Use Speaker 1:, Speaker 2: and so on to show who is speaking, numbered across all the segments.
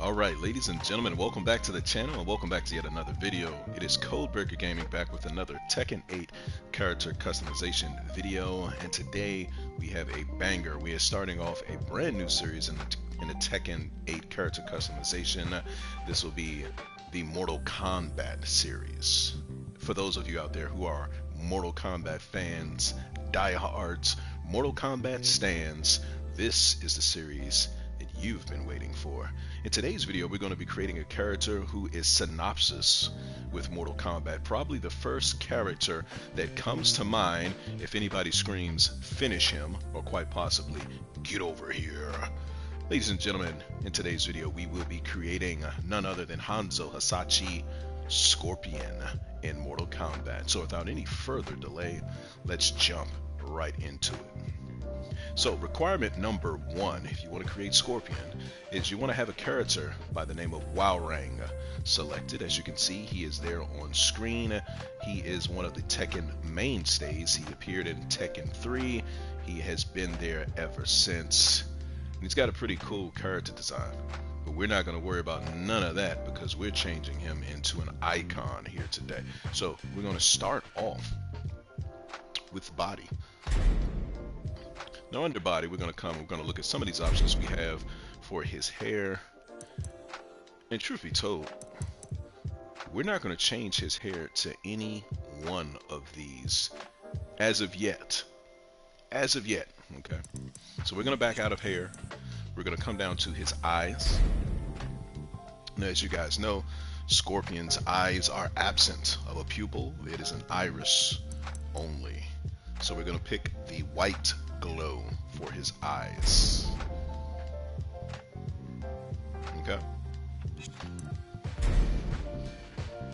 Speaker 1: Alright, ladies and gentlemen, welcome back to the channel and welcome back to yet another video. It is Codebreaker Gaming back with another Tekken 8 character customization video, and today we have a banger. We are starting off a brand new series in the Tekken 8 character customization. This will be the Mortal Kombat series. For those of you out there who are Mortal Kombat fans, diehards, Mortal Kombat stans, this is the series that you've been waiting for. In today's video, we're going to be creating a character who is synopsis with Mortal Kombat. Probably the first character that comes to mind if anybody screams, finish him, or quite possibly, get over here. Ladies and gentlemen, in today's video, we will be creating none other than Hanzo Hasashi Scorpion in Mortal Kombat. So without any further delay, let's jump right into it. So requirement number one, if you want to create Scorpion, is you want to have a character by the name of Hwoarang selected. As you can see, he is there on screen. He is one of the Tekken mainstays. He appeared in Tekken 3. He has been there ever since. And he's got a pretty cool character design. But we're not going to worry about none of that because we're changing him into an icon here today. So we're going to start off with body. Now under body, we're going to look at some of these options we have for his hair. And truth be told, we're not going to change his hair to any one of these as of yet. As of yet, okay? So we're going to back out of hair. We're going to come down to his eyes. Now, as you guys know, Scorpion's eyes are absent of a pupil. It is an iris only. So we're going to pick the white glow for his eyes. Okay.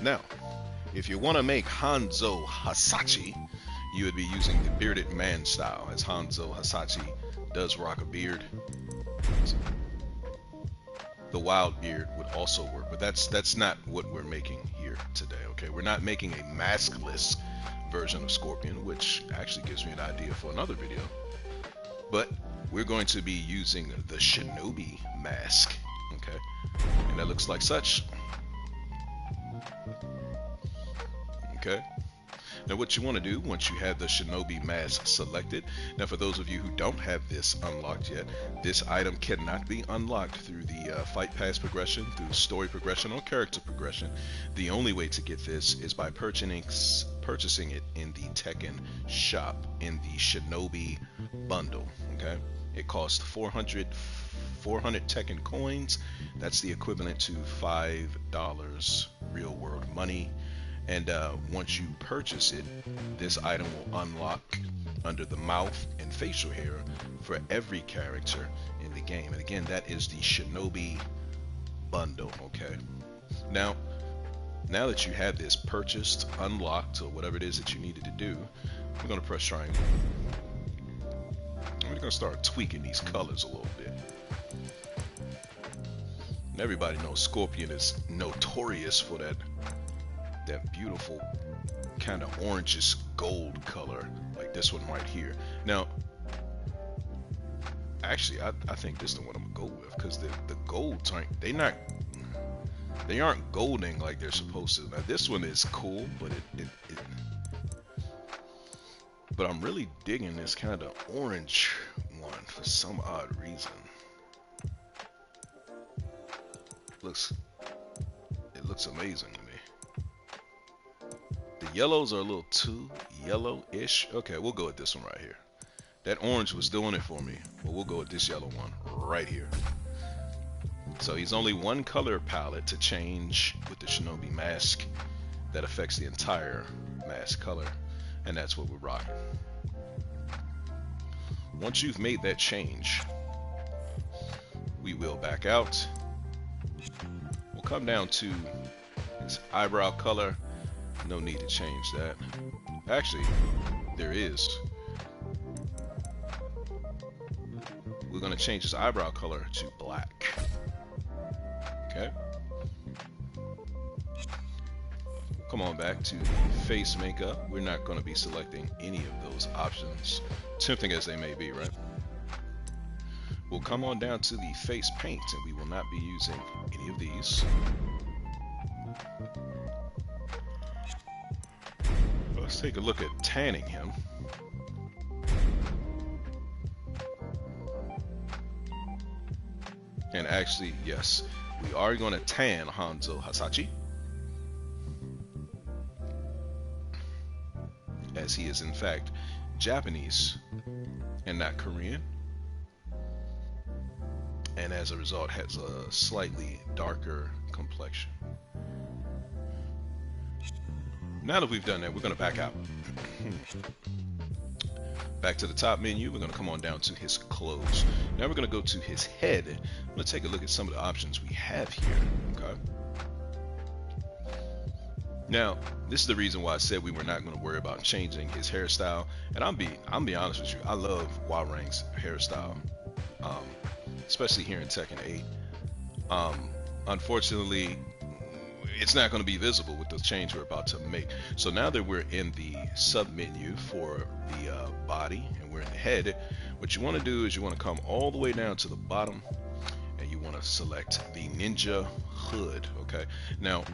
Speaker 1: Now, if you want to make Hanzo Hasashi, you would be using the bearded man style, as Hanzo Hasashi does rock a beard. The wild beard would also work, but that's not what we're making here today. Okay, we're not making a maskless version of Scorpion, which actually gives me an idea for another video. But we're going to be using the Shinobi mask, okay? And that looks like such. Okay. Now what you want to do once you have the Shinobi mask selected, now for those of you who don't have this unlocked yet, this item cannot be unlocked through the fight pass progression, through story progression, or character progression. The only way to get this is by purchasing it in the Tekken shop in the Shinobi bundle. Okay, it costs 400 Tekken coins. That's the equivalent to $5 real world money. And once you purchase it, this item will unlock under the mouth and facial hair for every character in the game. And again, that is the Shinobi bundle. Okay, now that you have this purchased, unlocked, or whatever it is that you needed to do, we're going to press triangle. And we're going to start tweaking these colors a little bit. And everybody knows Scorpion is notorious for that beautiful kind of orangish gold color, like this one right here. Now, actually, I think this is the one I'm gonna go with, because the golds they aren't golding like they're supposed to. Now this one is cool, but but I'm really digging this kind of orange one for some odd reason. It looks amazing to me. The yellows are a little too yellow-ish. Okay, we'll go with this one right here. That orange was doing it for me, but we'll go with this yellow one right here. So he's only one color palette to change with the Shinobi mask that affects the entire mask color, and that's what we're rocking. Once you've made that change, we will back out. We'll come down to his eyebrow color. No need to change that. Actually, there is. We're going to change his eyebrow color to black. Okay. Come on back to face makeup. We're not going to be selecting any of those options, tempting as they may be, right? we'll come on down to the face paint, and we will not be using any of these. Let's take a look at tanning him. And actually, yes, we are going to tan Hanzo Hasashi, as he is in fact Japanese and not Korean, and as a result has a slightly darker complexion. Now that we've done that, we're going to back out. Back to the top menu, we're going to come on down to his clothes. Now we're going to go to his head. I'm going to take a look at some of the options we have here. Okay. Now, this is the reason why I said we were not going to worry about changing his hairstyle. And I'm be honest with you, I love Hwoarang's hairstyle, especially here in Tekken 8. Unfortunately, it's not going to be visible with the change we're about to make. So now that we're in the sub menu for the body and we're in the head, what you want to do is you want to come all the way down to the bottom and you want to select the ninja hood. Okay, now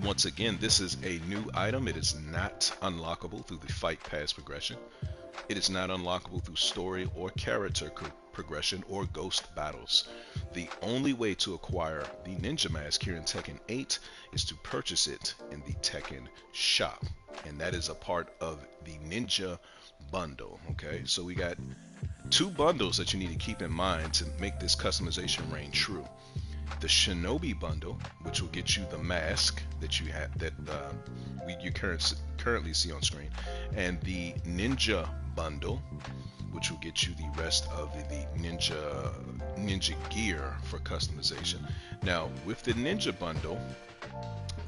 Speaker 1: once again, this is a new item. It is not unlockable through the fight pass progression. It is not unlockable through story or character progression or ghost battles. The only way to acquire the ninja mask here in Tekken 8 is to purchase it in the Tekken shop, and that is a part of the ninja bundle. Okay, so we got two bundles that you need to keep in mind to make this customization reign true. The Shinobi bundle, which will get you the mask that you have you currently see on screen, and the Ninja bundle, which will get you the rest of the ninja gear for customization. Now, with the Ninja bundle,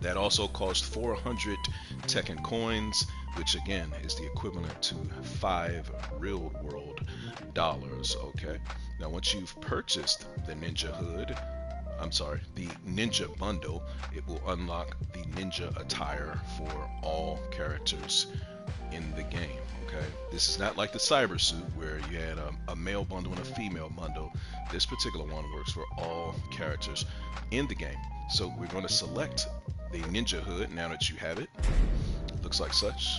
Speaker 1: that also costs 400 Tekken coins, which again is the equivalent to 5 real world dollars. Okay. Now, once you've purchased the Ninja hood, the Ninja bundle, it will unlock the ninja attire for all characters in the game. Okay, this is not like the cyber suit where you had a male bundle and a female bundle. This particular one works for all characters in the game. So we're going to select the ninja hood now that you have it. Looks like such.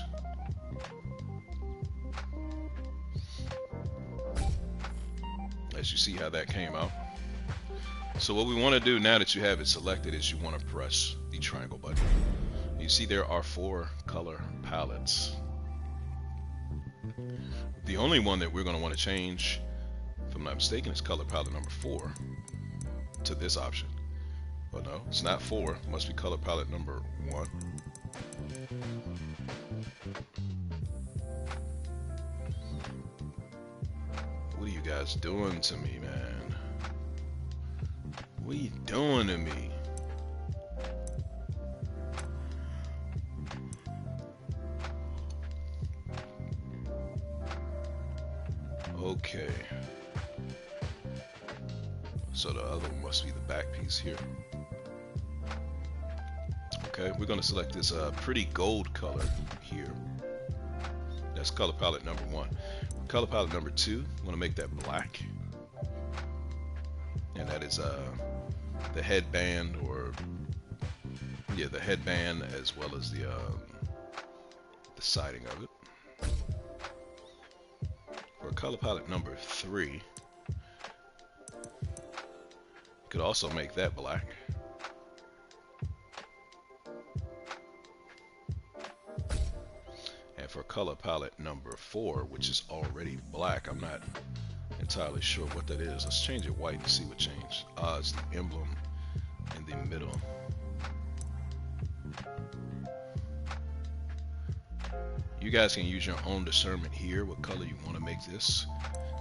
Speaker 1: As you see how that came out. So what we want to do now that you have it selected is you want to press the triangle button. You see there are 4 color palettes. The only one that we're going to want to change, if I'm not mistaken, is color palette number 4 to this option. But no, it's not 4. It must be color palette number 1. What are you guys doing to me, man? What are you doing to me? Okay. So the other one must be the back piece here. Okay, we're going to select this pretty gold color here. That's color palette number 1. Color palette number 2, I want to make that black. And that is the headband, or yeah, the headband as well as the siding of it. For color palette number 3, you could also make that black. And for color palette number 4, which is already black, I'm not entirely sure what that is. Let's change it white and see what changed. It's the emblem in the middle. You guys can use your own discernment here what color you want to make this.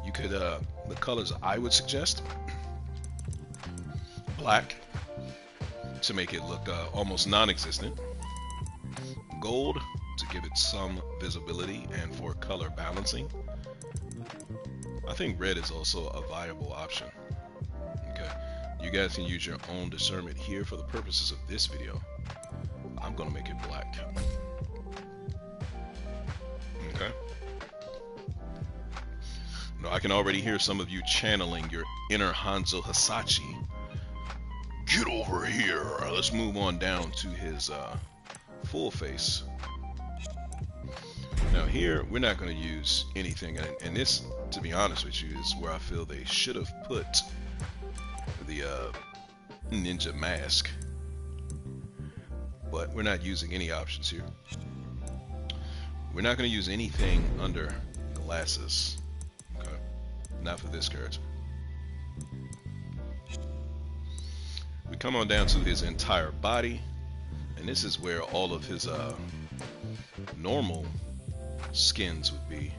Speaker 1: You could the colors I would suggest: black to make it look almost non-existent, gold to give it some visibility and for color balancing. I think red is also a viable option. Okay, you guys can use your own discernment here for the purposes of this video. I'm gonna make it black. Okay. No, I can already hear some of you channeling your inner Hanzo Hasashi. Get over here. Let's move on down to his full face. Now here, we're not going to use anything, and this, to be honest with you, is where I feel they should have put the ninja mask. But we're not using any options here. We're not going to use anything under glasses. Okay, not for this character. We come on down to his entire body, and this is where all of his normal skins would be.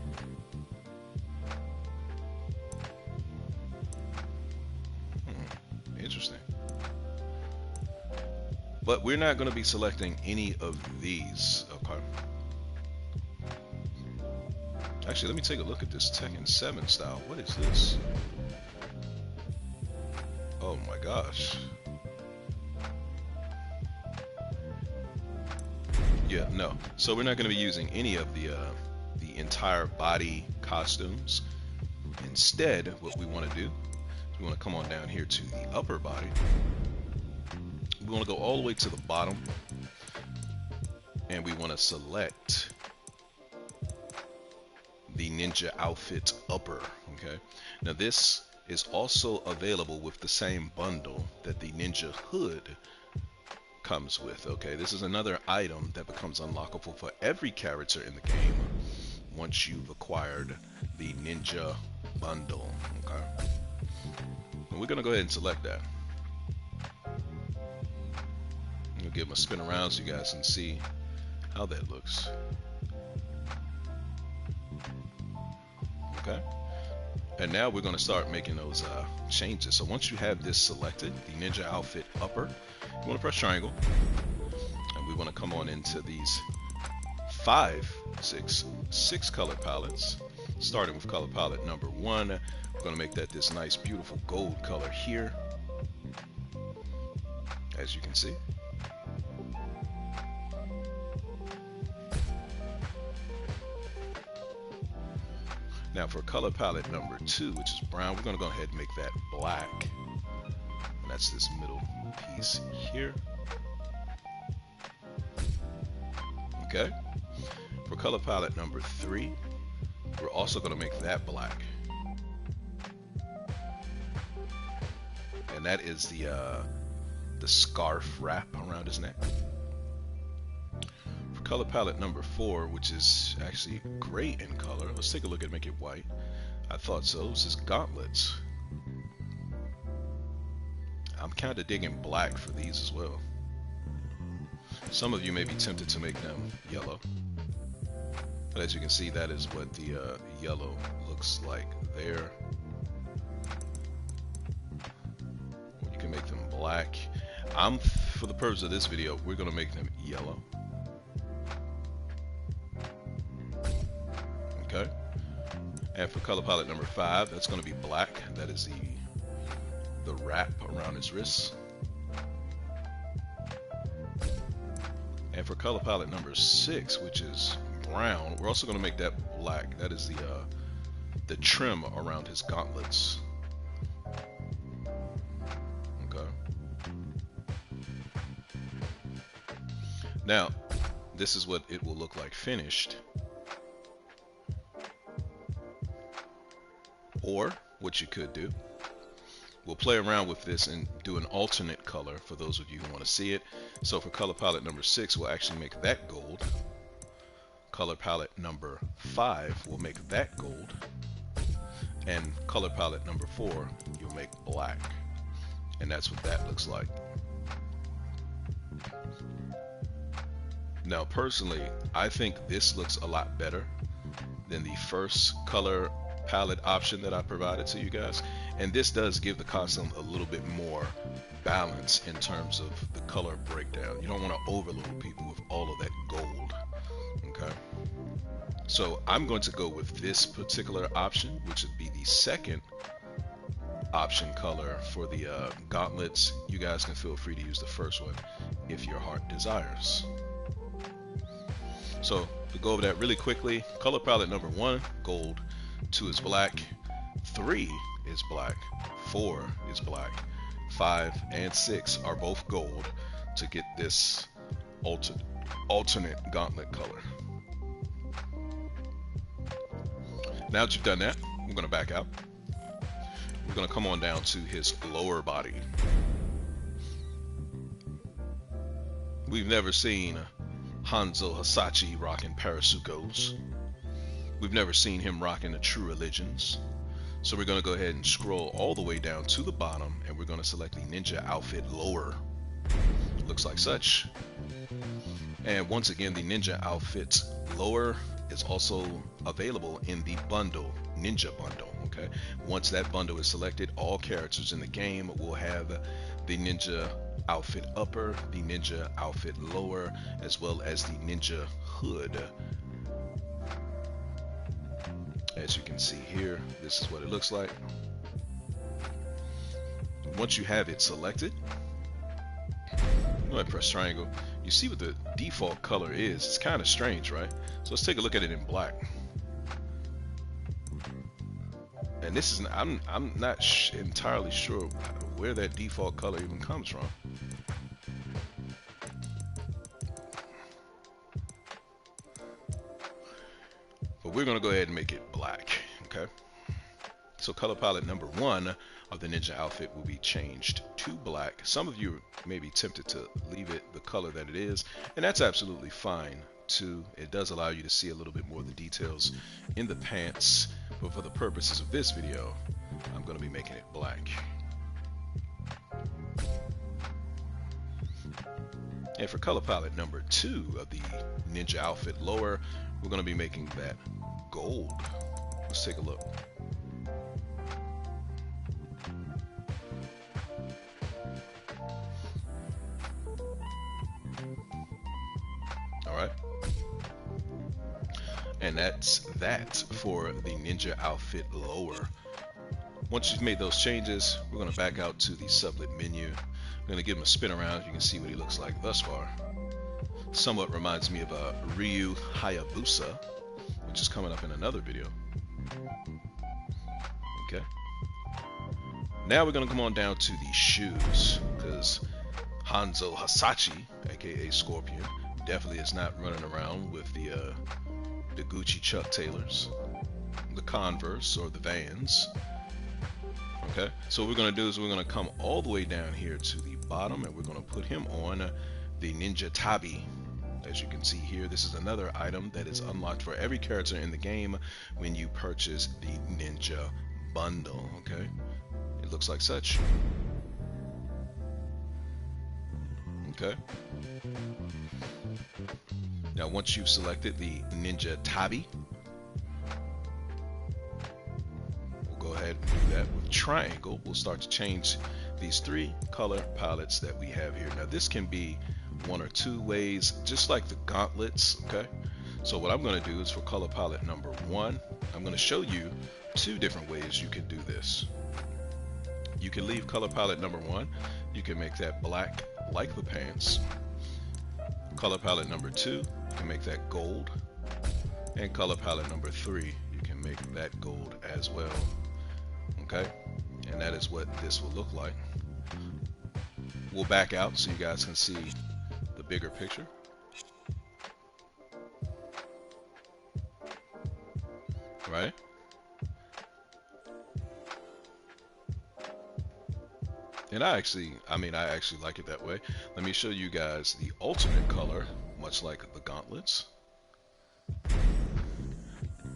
Speaker 1: Interesting. But we're not going to be selecting any of these. Okay. Actually, let me take a look at this Tekken 7 style. What is this? Oh my gosh. Yeah, no. So we're not going to be using any of the entire body costumes. Instead, what we want to do is we want to come on down here to the upper body. We want to go all the way to the bottom, and we want to select the ninja outfit upper. Okay. Now this is also available with the same bundle that the ninja hood comes with. Okay, this is another item that becomes unlockable for every character in the game once you've acquired the ninja bundle. Okay, and we're gonna go ahead and select that. I'll give them a spin around so you guys can see how that looks. Okay, and now we're going to start making those changes. So once you have this selected, the ninja outfit upper, you want to press triangle, and we want to come on into these six color palettes, starting with color palette number 1. We're going to make that this nice beautiful gold color here, as you can see. Now for color palette number 2, which is brown, we're going to go ahead and make that black. And that's this middle piece here. Okay. For color palette number 3, we're also going to make that black. And that is the scarf wrap around his neck. Color palette number 4, which is actually gray in color. Let's take a look at make it white. I thought so. This is gauntlets. I'm kind of digging black for these as well. Some of you may be tempted to make them yellow, but as you can see, that is what the yellow looks like there. You can make them black. For the purpose of this video, we're going to make them yellow. Okay, and for color palette number 5, that's going to be black. That is the wrap around his wrists. And for color palette number 6, which is brown, we're also going to make that black. That is the trim around his gauntlets. Okay. Now, this is what it will look like finished. Or what you could do, we'll play around with this and do an alternate color for those of you who want to see it. So for color palette number 6, we'll actually make that gold. Color palette number 5, we'll make that gold. And color palette number 4, you'll make black. And that's what that looks like. Now personally, I think this looks a lot better than the first color palette option that I provided to you guys, and this does give the costume a little bit more balance in terms of the color breakdown. You don't want to overload people with all of that gold. Okay, so I'm going to go with this particular option, which would be the second option color for the gauntlets. You guys can feel free to use the first one if your heart desires. So to go over that really quickly, color palette number 1, gold. 2 is black. 3 is black, 4 is black, 5 and 6 are both gold to get this alternate gauntlet color. Now that you've done that, we're going to back out. We're going to come on down to his lower body. We've never seen Hanzo Hasashi rocking Parasukos. We've never seen him rocking the True Religions. So we're going to go ahead and scroll all the way down to the bottom, and we're going to select the ninja outfit lower. Looks like such. And once again, the ninja outfit lower is also available in the bundle, ninja bundle. Okay, once that bundle is selected, all characters in the game will have the ninja outfit upper, the ninja outfit lower, as well as the ninja hood. As you can see here, this is what it looks like. Once you have it selected, go ahead and press triangle. You see what the default color is. It's kind of strange, right? So let's take a look at it in black. And this is, I'm not entirely sure where that default color even comes from. But we're going to go ahead and make it black, okay? So color palette number 1 of the ninja outfit will be changed to black. Some of you may be tempted to leave it the color that it is, and that's absolutely fine too. It does allow you to see a little bit more of the details in the pants, but for the purposes of this video, I'm going to be making it black. And for color palette number 2 of the ninja outfit lower, we're going to be making that gold. Let's take a look. Alright. And that's that for the ninja outfit lower. Once you've made those changes, we're going to back out to the sublet menu. I'm going to give him a spin around. You can see what he looks like thus far. Somewhat reminds me of a Ryu Hayabusa, which is coming up in another video. Okay. Now we're going to come on down to the shoes, because Hanzo Hasashi, aka Scorpion, definitely is not running around with the Gucci Chuck Taylors, the Converse, or the Vans. Okay, so what we're going to do is we're going to come all the way down here to the bottom, and we're going to put him on the Ninja Tabi. As you can see here, this is another item that is unlocked for every character in the game when you purchase the Ninja Bundle. Okay, it looks like such. Okay. Now once you've selected the Ninja Tabi, we'll go ahead and do that with triangle. We'll start to change these 3 color palettes that we have here. Now this can be one or 2 ways, just like the gauntlets. Okay, so what I'm going to do is for color palette number 1, I'm going to show you 2 different ways you can do this. You can leave color palette number 1, you can make that black like the pants. Color palette number 2, you can make that gold, and color palette number 3, you can make that gold as well. Okay, and that is what this will look like. We'll back out so you guys can see the bigger picture. Right? And I actually like it that way. Let me show you guys the alternate color, much like the gauntlets.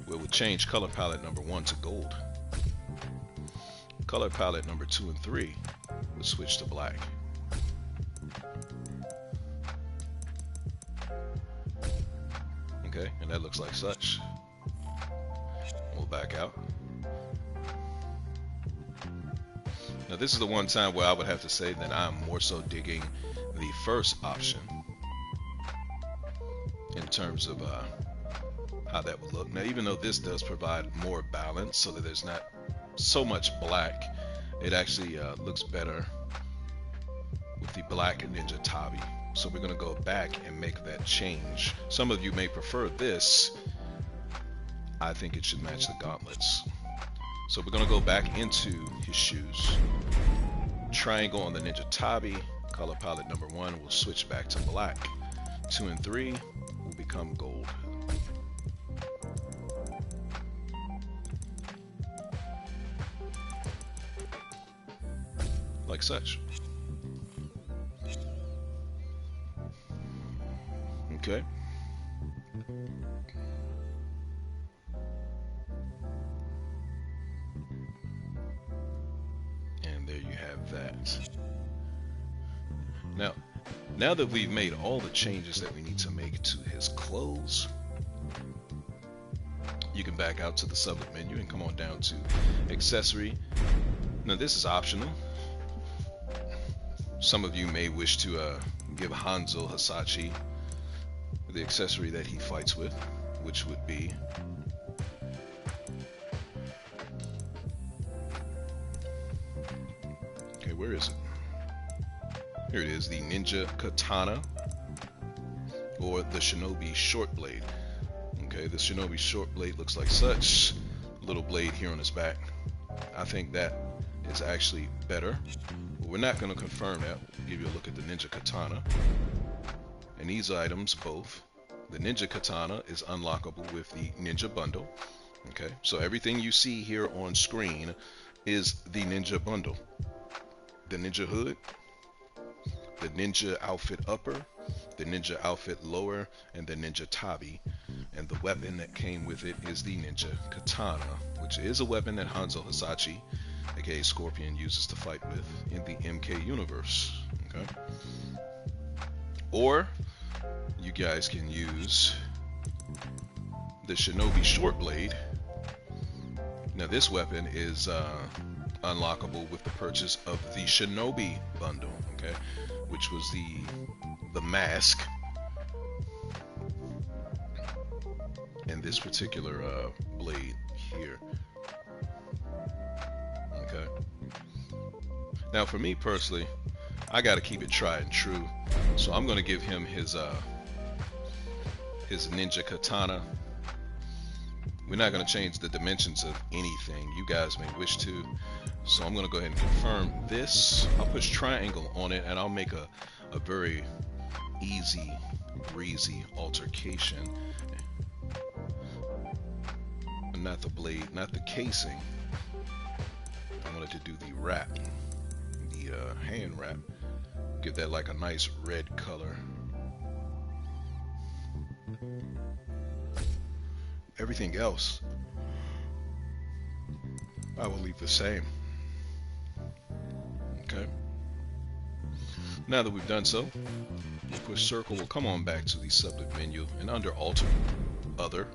Speaker 1: We will change color palette number 1 to gold. Color palette number 2 and 3 will switch to black. Okay, and that looks like such. We'll back out. Now this is the one time where I would have to say that I'm more so digging the first option in terms of how that would look. Now even though this does provide more balance so that there's not so much black, it actually looks better with the black Ninja Tabi. So we're going to go back and make that change. Some of you may prefer this. I think it should match the gauntlets. So we're going to go back into his shoes. Triangle on the Ninja Tabi. Color palette number 1 will switch back to black. 2 and 3 will become gold. Like such. Okay. And there you have that. Now that we've made all the changes that we need to make to his clothes, you can back out to the sublet menu and come on down to accessory. Now this is optional. Some of you may wish to give Hanzo Hasashi the accessory that he fights with, which would be okay, where is it? Here it is, the Ninja Katana, or the Shinobi Short Blade. Okay, the Shinobi Short Blade looks like such. Little blade here on his back. I think that is actually better. But we're not going to confirm that. We'll give you a look at the Ninja Katana. And these items, both, the Ninja Katana is unlockable with the Ninja Bundle. Okay, so everything you see here on screen is the Ninja Bundle. The Ninja Hood, the Ninja Outfit Upper, the Ninja Outfit Lower, and the Ninja Tabi. And the weapon that came with it is the Ninja Katana, which is a weapon that Hanzo Hasashi, aka Scorpion, uses to fight with in the MK universe. Okay. Or you guys can use the Shinobi Short Blade. Now this weapon is unlockable with the purchase of the Shinobi Bundle, okay, which was the mask. And this particular blade here. Okay. Now for me personally, I got to keep it tried and true, so I'm going to give him his Ninja Katana. We're not going to change the dimensions of anything. You guys may wish to, so I'm going to go ahead and confirm this. I'll push triangle on it, and I'll make a very easy, breezy altercation. Not the blade, not the casing. I wanted to do the wrap, the hand wrap. Give that like a nice red color. Everything else I will leave the same. Okay. Now that we've done so, push circle. We'll come on back to the sublet menu, and under alter, other,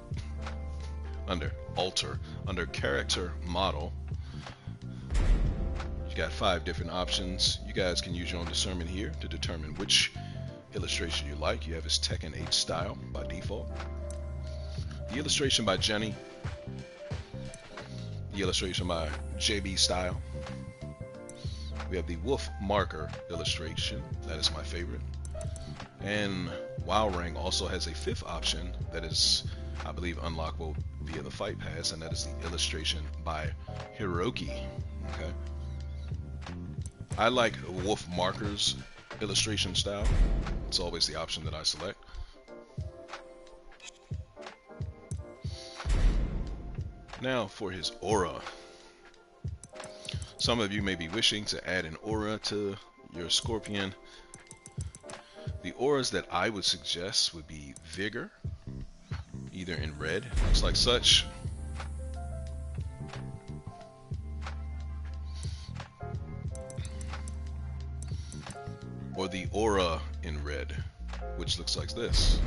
Speaker 1: under alter, under character model, you got 5 different options. You guys can use your own discernment here to determine which illustration you like. You have his Tekken 8 style by default, the illustration by Jenny, the illustration by JB style. We have the wolf marker illustration. That is my favorite. And WoW Ring also has a 5th option that is, I believe, unlockable via the fight pass, and that is the illustration by Hiroki. Okay. I like wolf markers illustration style. It's always the option that I select. Now for his aura. Some of you may be wishing to add an aura to your Scorpion. The auras that I would suggest would be Vigor, either in red, looks like such, or the aura in red, which looks like this.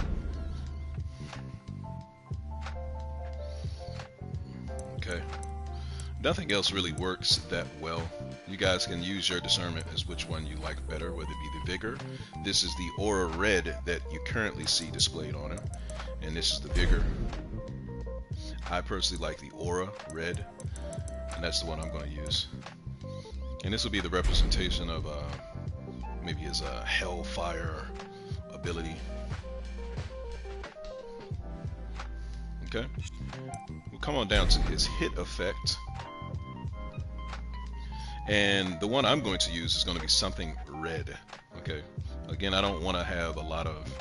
Speaker 1: Okay. Nothing else really works that well. You guys can use your discernment as which one you like better, whether it be the Vigor. This is the aura red that you currently see displayed on him, and this is the Vigor. I personally like the aura red, and that's the one I'm going to use. And this will be the representation of maybe his Hellfire ability. Okay, we'll come on down to his hit effect. And the one I'm going to use is going to be something red. Okay. Again, I don't want to have a lot of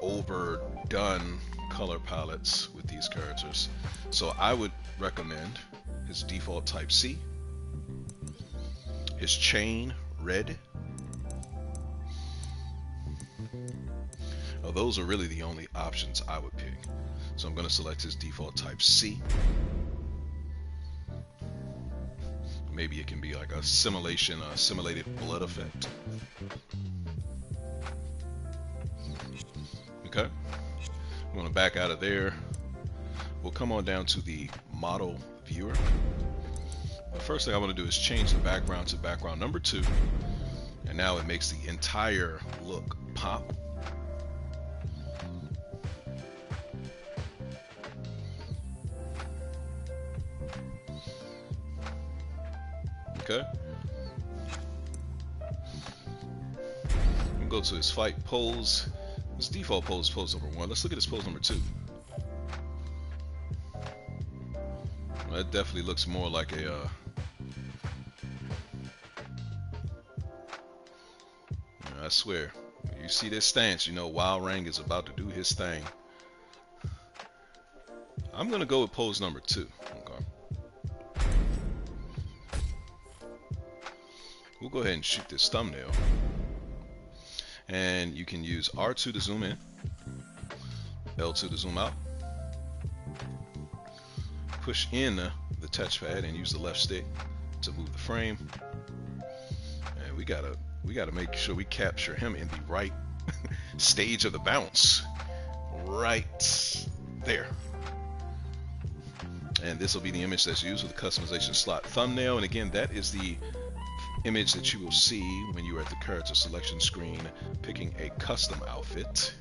Speaker 1: overdone color palettes with these characters. So I would recommend his default type C, his chain red. Well, those are really the only options I would pick. So I'm going to select his default type C. Maybe it can be like a simulated blood effect. Okay. I'm going to back out of there. We'll come on down to the model viewer. The first thing I want to do is change the background to background number 2. And now it makes the entire look pop. Okay. We'll go to his fight pose. His default pose is pose number 1. Let's look at his pose number 2. Well, that definitely looks more like a I swear, you see this stance, you know Wild Rang is about to do his thing. I'm gonna go with pose number 2. Okay. We'll go ahead and shoot this thumbnail. And you can use R2 to zoom in, L2 to zoom out. Push in the touchpad and use the left stick to move the frame. And we gotta make sure we capture him in the right stage of the bounce. Right there. And this will be the image that's used with the customization slot thumbnail. And again, that is the image that you will see when you are at the character selection screen picking a custom outfit.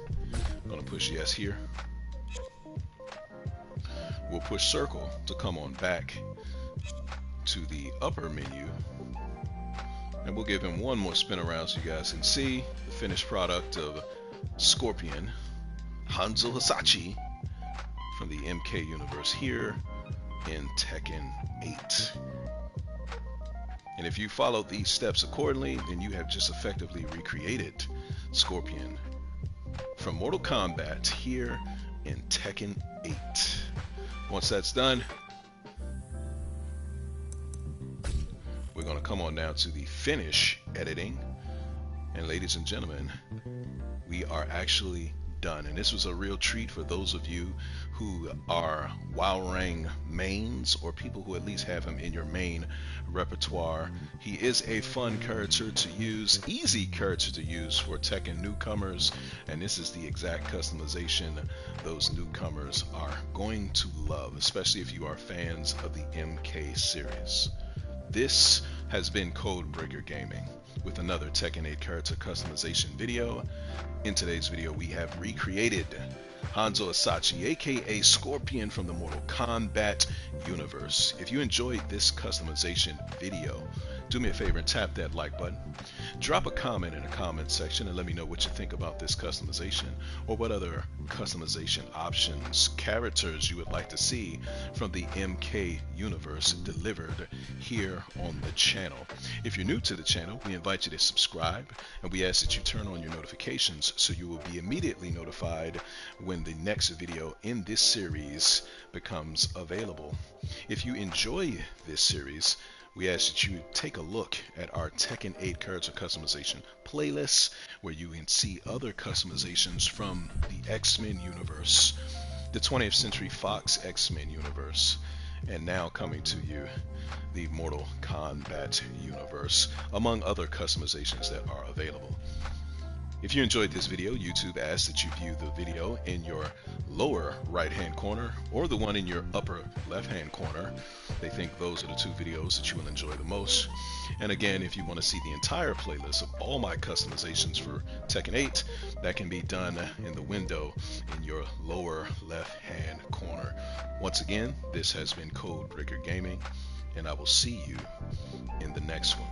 Speaker 1: I'm going to push yes here. We'll push circle to come on back to the upper menu. And we'll give him one more spin around so you guys can see the finished product of Scorpion Hanzo Hasashi from the MK universe here in Tekken 8. And if you follow these steps accordingly, then you have just effectively recreated Scorpion from Mortal Kombat here in Tekken 8. Once that's done, we're going to come on down to the finish editing. And ladies and gentlemen, we are actually done. And this was a real treat for those of you who are Wild Rang mains, or people who at least have him in your main repertoire. He is a fun character to use, easy character to use for Tekken newcomers, and this is the exact customization those newcomers are going to love, especially if you are fans of the MK series. This has been Codebreaker Gaming with another Tekken 8 character customization video. In today's video, we have recreated Hanzo Hasashi, aka Scorpion from the Mortal Kombat universe. If you enjoyed this customization video, do me a favor and tap that like button. Drop a comment in the comment section and let me know what you think about this customization, or what other customization options, characters you would like to see from the MK universe delivered here on the channel. If you're new to the channel, we invite you to subscribe, and we ask that you turn on your notifications so you will be immediately notified when the next video in this series becomes available. If you enjoy this series, we ask that you take a look at our Tekken 8 character customization playlist, where you can see other customizations from the X-Men universe, the 20th Century Fox X-Men universe, and now coming to you, the Mortal Kombat universe, among other customizations that are available. If you enjoyed this video, YouTube asks that you view the video in your lower right hand corner or the one in your upper left hand corner. They think those are the two videos that you will enjoy the most. And again, if you want to see the entire playlist of all my customizations for Tekken 8, that can be done in the window in your lower left hand corner. Once again, this has been Codebreaker Gaming, and I will see you in the next one.